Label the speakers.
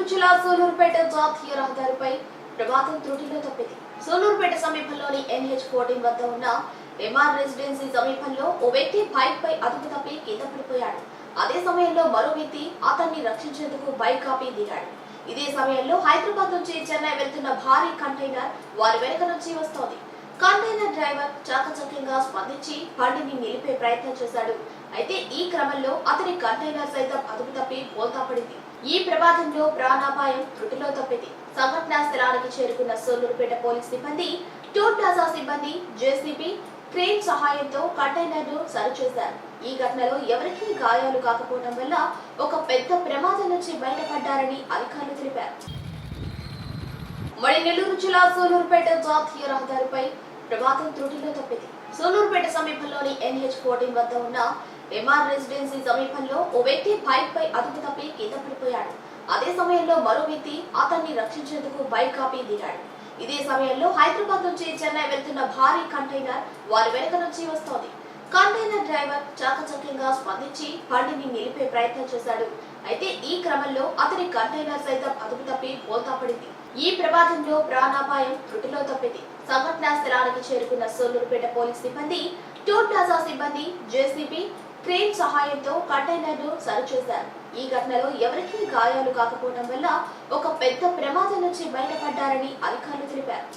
Speaker 1: జిల్లా సూలూరుపేట జాతీయ రహదారిపై ప్రమాదం త్రుటిలో తప్పింది. సూలూరుపేట సమీపంలోని NH14 వద్ద ఉన్న ఎంఆర్ రెసిడెన్సీ సమీపంలో ఓ వ్యక్తి బైక్ పై అదుపు తప్పి కింద పడిపోయాడు. అదే సమయంలో మరో వ్యక్తి అతన్ని రక్షించేందుకు బైక్ ఆపి దిగాడు. ఇదే సమయంలో హైదరాబాద్ నుంచి చెన్నై వెళ్తున్న భారీ కంటైనర్ వారి వెనుక నుంచి వస్తోంది. కంటైనర్ డ్రైవర్ చాకచక్యంగా స్పందించి బండిని నిలిపే ప్రయత్నం చేశాడు. అయితే ఈ క్రమంలో అతని కంటైనర్ సైతం అదుపు తప్పి బోల్తా పడింది. ఈ ప్రమాదంలో ప్రాణాపాయం త్రుటిలో తప్పింది. సంఘటనా స్థలానికి చేరుకున్న సూలూరుపేట పోలీస్ సిబ్బంది, టోల్ ప్లాజా సిబ్బంది, జేసీబీ క్రేన్ సహాయంతో కంటైనర్ ను సరిచేశారు. ఈ ఘటనలో ఎవరికీ గాయాలు కాకపోవడం వల్ల ఒక పెద్ద ప్రమాదం నుంచి బయటపడ్డారని అధికారులు తెలిపారు. మరి నెల్లూరు జిల్లా సూలూరుపేట జాతీయ రహదారిపై ప్రమాదం త్రుటిలో తప్పింది. సూలూరుపేట సమీపంలోని NH14 వద్ద ఉన్న ఎంఆర్ రెసిడెన్సీ సమీపంలో ఓ వ్యక్తి బైక్ పై అదుపు తప్పి కింద పడిపోయాడు. అదే సమయంలో మరో వ్యక్తి అతన్ని రక్షించేందుకు బైక్ ఆపి దిగాడు. ఇదే సమయంలో హైదరాబాద్ నుంచి చెన్నై వెళ్తున్న భారీ కంటైనర్ వారి వెనుక నుంచి వస్తోంది. కంటైనర్ డ్రైవర్ చాకచక్యంగా స్పందించి బండిని నిలిపే ప్రయత్నం చేశాడు. అయితే ఈ క్రమంలో అతని కంటైనర్ సైతం అదుపు తప్పి బోల్తా పడింది. ఈ ప్రమాదంలో ప్రాణాపాయం త్రుటిలో తప్పింది. సంఘటనా స్థలానికి చేరుకున్న సూలూరుపేట పోలీస్ సిబ్బంది, టోల్ ప్లాజా సిబ్బంది, జేసీబీ క్రేన్ సహాయంతో కంటైనర్ ను సరిచేశారు. ఈ ఘటనలో ఎవరికీ గాయాలు కాకపోవడం వల్ల ఒక పెద్ద ప్రమాదం నుంచి బయటపడ్డారని అధికారులు తెలిపారు.